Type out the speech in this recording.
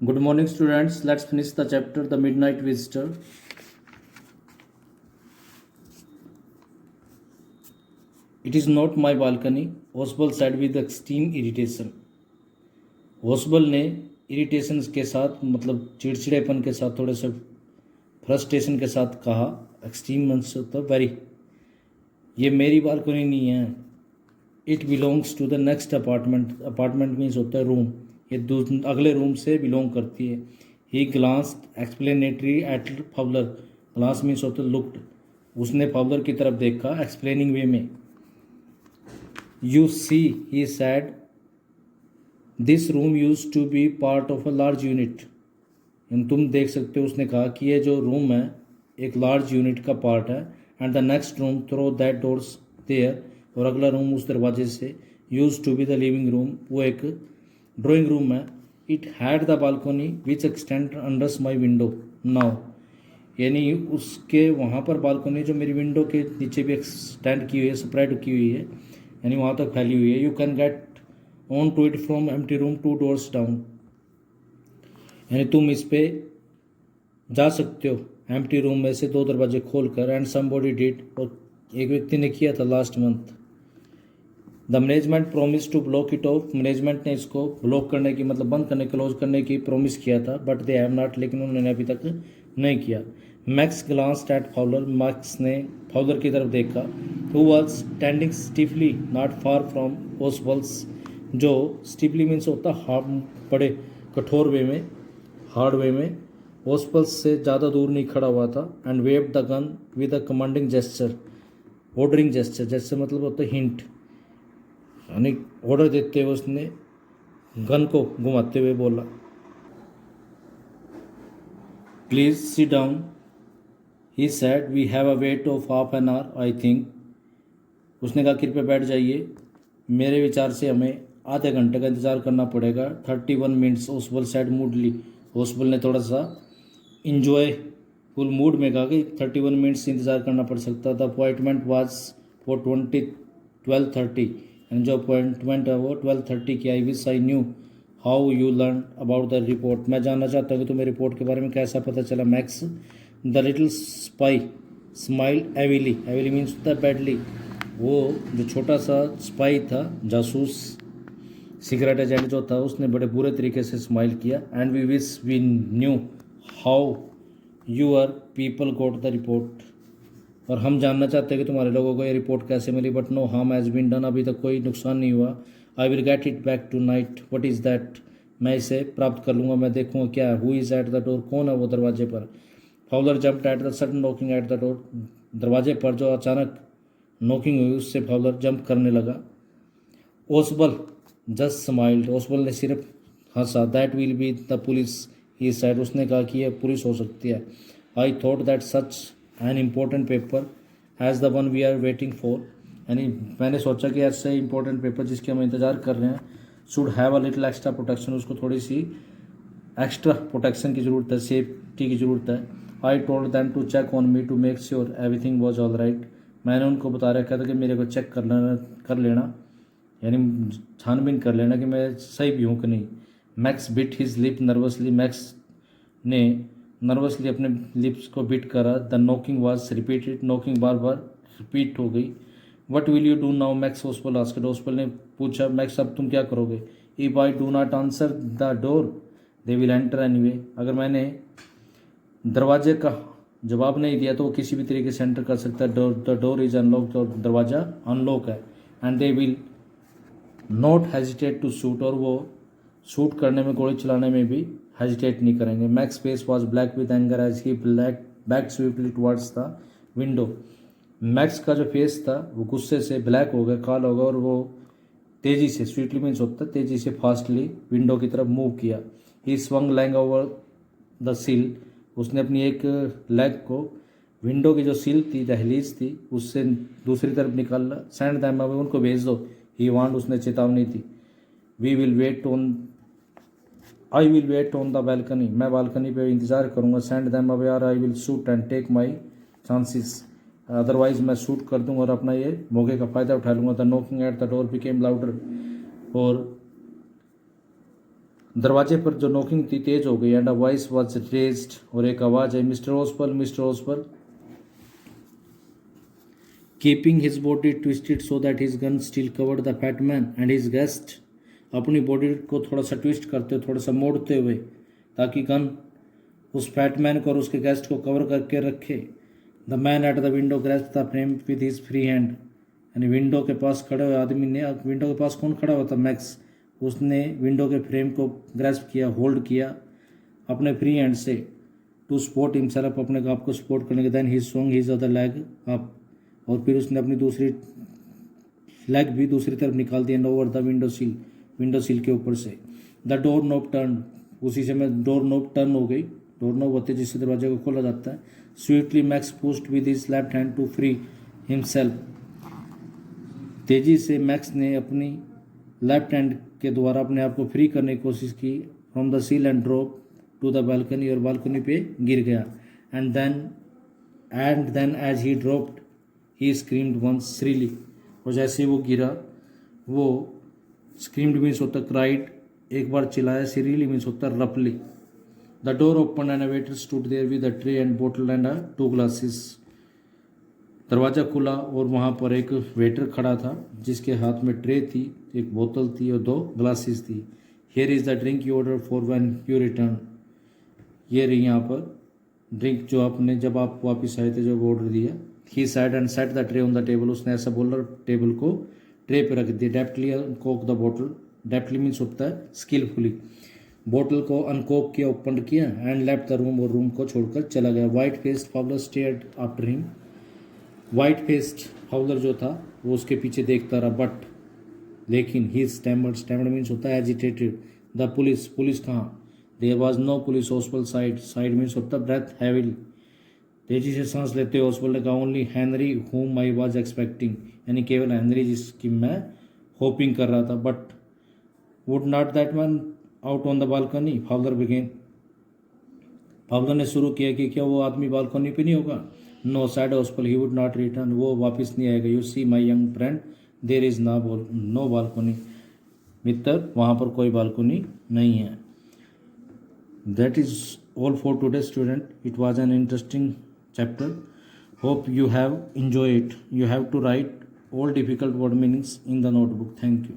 Good morning, students. Let's finish the chapter The Midnight Visitor. It is not my balcony, Oswald said with extreme irritation. ओसबल ने irritation के साथ मतलब चिड़चिड़ेपन के साथ थोड़े से फ्रस्ट्रेशन के साथ कहा, एक्सट्रीम मीन्स तो वेरी, ये मेरी बालकनी नहीं है, it belongs to the next apartment, apartment means होता है रूम, ये अगले रूम से बिलोंग करती है. He glanced explanatory at Fowler, glance means होता है लुक्ड, उसने फाउलर की तरफ देखा एक्सप्लेनिंग वे में. You see he said this room use to be part of a large unit. तुम देख सकते हो, उसने कहा कि ये जो रूम है एक लार्ज यूनिट का पार्ट है. And the next room through that doors there, और अगला रूम उस दरवाजे से, used to be the living room, वो एक ड्राइंग रूम है. It had the balcony which extend unders my window now, यानी उसके वहाँ पर बालकोनी जो मेरी विंडो के नीचे भी एक्सटेंड की हुई है, स्प्रेड की हुई है, यानी वहाँ तक फैली हुई है. You can get on to it from empty room 2 doors down, यानी तुम इस पे जा सकते हो एम्प्टी रूम में से 2 दरवाजे खोल कर. एंड समबॉडी डिड, और एक व्यक्ति ने किया था last month. The management promise to block it off, management ने इसको ब्लॉक करने की मतलब बंद करने, क्लोज करने की प्रॉमिस किया था. बट दे हैव नॉट, लेकिन उन्होंने अभी तक नहीं किया. Max glanced at Fowler, Max ने फाउलर की तरफ देखा. Who was standing stiffly not far from Ausable's, जो स्टिफली मीन्स होता बड़े कठोर वे में, हार्ड वे में, ओसवल्स से ज़्यादा दूर नहीं खड़ा हुआ था. And wave the gun with a commanding gesture, ordering gesture, जैसे मतलब होता है हिंट, यानी ऑर्डर देते हुए उसने गन को घुमाते हुए बोला, please sit down. He said we have a wait of half an hour I think, उसने कहा कृपया बैठ जाइए, मेरे विचार से हमें आधे घंटे का इंतज़ार करना पड़ेगा. 31 minutes, ओसबल सैड मूडली, ओसबल ने थोड़ा सा इंजॉय फुल मूड में कहा कि 31 मिनट्स इंतज़ार करना पड़ सकता था. अपॉइंटमेंट वाज फॉर 12:30, एंड जो अपॉइंटमेंट है वो 12:30 की. I wish I knew how you learn about the report, मैं जानना चाहता हूँ कि तुम्हें रिपोर्ट के बारे में कैसा पता चला. Max the little spy smiled evilly, evilly means होता है बैडली, वो जो छोटा सा स्पाई था, जासूस सीक्रेट एजेंट जो था, उसने बड़े बुरे तरीके से स्माइल किया. And we wish we knew how your people got the report, और हम जानना चाहते हैं कि तुम्हारे लोगों को ये रिपोर्ट कैसे मिली. But no harm has been done, अभी तक कोई नुकसान नहीं हुआ. I will get it back tonight. What is that, मैं इसे प्राप्त कर लूँगा, मैं देखूँगा क्या. Who is at the door, कौन है वो दरवाजे पर. Fowler jumped at the sudden knocking at the door, दरवाजे पर जो अचानक नॉकिंग हुई उससे फाउलर जंप करने लगा. ओसबल जस्ट स्माइल्ड, ओसबल ने सिर्फ हंसा. That will be the police he said, उसने कहा कि यह पुलिस हो सकती है. I thought that such an important paper as the one we are waiting for, यानी मैंने सोचा कि ऐसे इम्पोर्टेंट पेपर जिसके हम इंतज़ार कर रहे हैं, should have a little extra protection, उसको थोड़ी सी एक्स्ट्रा प्रोटेक्शन की ज़रूरत है, सेफ्टी की ज़रूरत है. I told them to check on me to make sure everything was all right, मैंने उनको बता रखा था कि मेरे को चेक कर लेना, यानी छानबीन कर लेना कि मैं सही भी हूँ कि नहीं. Max bit his lip nervously, Max ने नर्वसली अपने लिप्स को बिट करा. The knocking was repeated, knocking बार बार रिपीट हो गई. What will you do now Max, Ausable asked, Ausable ने पूछा. मैक्स अब तुम क्या करोगे. If I do not answer the door they will enter anyway, अगर मैंने दरवाजे का जवाब नहीं दिया तो वो किसी भी तरीके से एंटर कर सकता है. द डोर इज अनलॉक, और दरवाज़ा अनलॉक है. And they will not hesitate to shoot, और वो शूट करने में, गोली चलाने में भी हेजिटेट नहीं करेंगे. Max face was black with anger as he back swiftly towards the window, Max का जो फेस था वो गुस्से से ब्लैक हो गया, काला हो गया, और वो तेज़ी से, स्वीटली मीन्स होता है तेज़ी से, फास्टली विंडो की तरफ मूव किया. He swung leg over the sill, उसने अपनी एक लेग को विंडो की जो सील थी, दहलीज थी, उससे दूसरी तरफ निकाला. सेंड दैम अवे, उनको भेज दो. ही वांट, उसने चेतावनी दी. We will wait on, I will wait on the balcony, मैं बालकनी पे इंतज़ार करूँगा. Send them away or I will shoot and take my chances, otherwise मैं शूट कर दूँगा और अपना ये मौके का फ़ायदा उठा लूँगा. The knocking at the door became louder, और दरवाजे पर जो नॉकिंग थी तेज हो गई, and a voice was raised, और एक आवाज है, mister Ausable, mister Ausable. Keeping his body twisted so that his gun still covered the fat man and his guest, अपनी बॉडी को थोड़ा सा ट्विस्ट करते, थोड़ा सा मोड़ते हुए, ताकि गन उस फैट मैन को और उसके गेस्ट को कवर करके रखे। The man at the window grasped the frame with his free hand, यानी विंडो के पास खड़े हुए आदमी ने, विंडो के पास कौन खड़ा हुआ था, मैक्स, उसने विंडो के फ्रेम को ग्रेस्प किया, होल्ड किया अपने फ्री हैंड से, टू सपोर्ट हिमसेल्फ, अपने आप को सपोर्ट करने के। Then he swung his other leg up, और फिर उसने अपनी दूसरी लेग भी दूसरी तरफ निकाल दिया, ओवर द विंडो सील के ऊपर से। द डोर नोब टर्न, उसी समय डोर नोब टर्न हो गई, डोर नोब होते जिससे दरवाजे को खोला जाता है। Sweetly Max pushed with his left hand to free himself, तेजी से मैक्स ने अपनी लेफ्ट हैंड के द्वारा अपने आप को फ्री करने की कोशिश की, from the sill and drop to the balcony, और बालकनी पे गिर गया। And then as he dropped he screamed once shrilly, और जैसे वो गिरा वो स्क्रीम्ड मीन्स होता क्राइड, एक बार चिल्लाया, श्रीली मीन्स होता रफली। The door open and a waiter stood there with a tray and bottle and 2 glasses, दरवाज़ा खुला और वहाँ पर एक वेटर खड़ा था जिसके हाथ में ट्रे थी, एक बोतल थी और 2 ग्लासेस थी। Here is the drink you order for when you return, ये रही यहाँ पर ड्रिंक जो आपने जब आप वापस आए थे, जब ऑर्डर दिया। He said and set the tray on the table, उसने ऐसा बोला, टेबल को ट्रे पे रख दिया। डेप्टली अनकॉक द बोतल, डेप्टली मीन्स होता है स्किलफुली, बोतल को अनकॉक किया, ओपन किया, एंड लेफ्ट द रूम, और रूम को छोड़कर चला गया। White faced Fowler stared after him, white faced Fowler जो था वो उसके पीछे देखता रहा, बट लेकिन ही स्टैमर्ड मीन्स होता है एजिटेटेड। द पुलिस कहाँ, there was no police, Ausable sighed means होता है ब्रेथ हैविली, तेजी से सांस लेते हुए ओस्पल ने कहा, ओनली हेनरी हुम आई वाज एक्सपेक्टिंग, यानी केवल हेनरी जिसकी मैं होपिंग कर रहा था। But would not that man out on the balcony, Fowler began, Fowler ने शुरू किया कि क्या वो आदमी बालकनी पे नहीं होगा। No said Ausable, he would not return, वो वापस नहीं आएगा। You see my young friend, there is no balcony, मित्र वहाँ पर कोई बालकनी नहीं है। That is all for today student, it was an interesting chapter. Hope you have enjoyed it. You have to write all difficult word meanings in the notebook. Thank you.